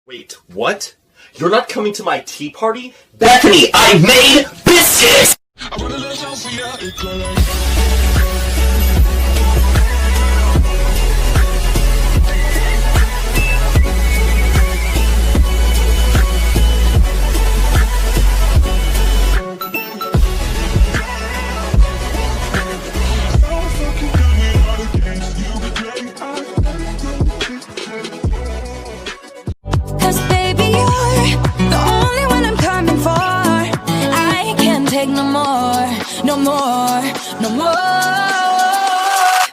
Wait, what? You're not coming to my tea party? Bethany, I made biscuits! No more, no more.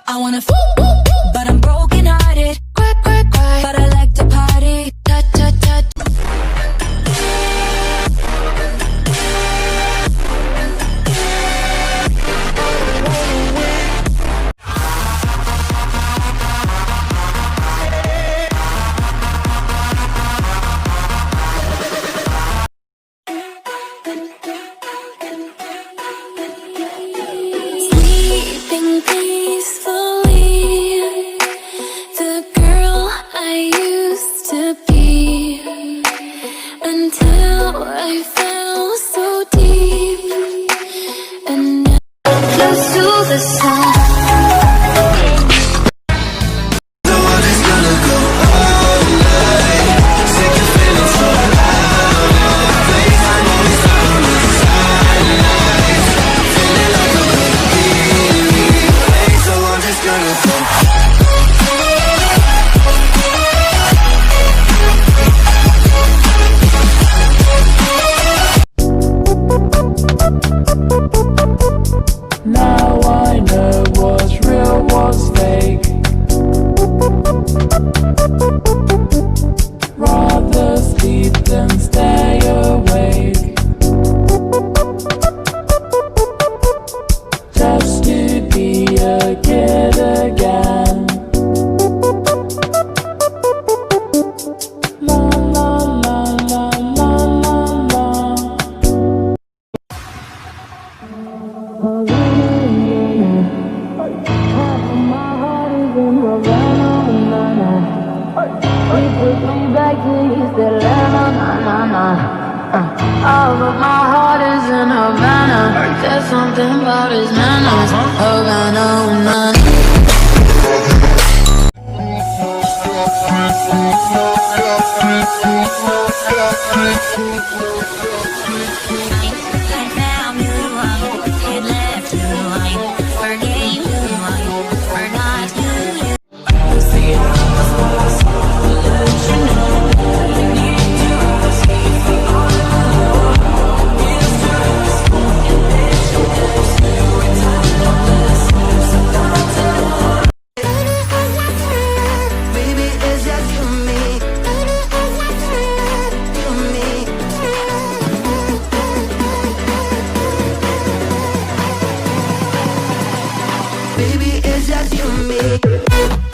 I wanna but I'm broken hearted. Cry, cry, cry, but I like to party. Touch, touch, touch. Now I know what's real, what's fake. Rather sleep than stay awake, just to be a kid again. La la la la la la la. He took me back to East Atlanta, oh, but my heart is in Havana. There's something about his manners, Havana, Baby, it's just you and me.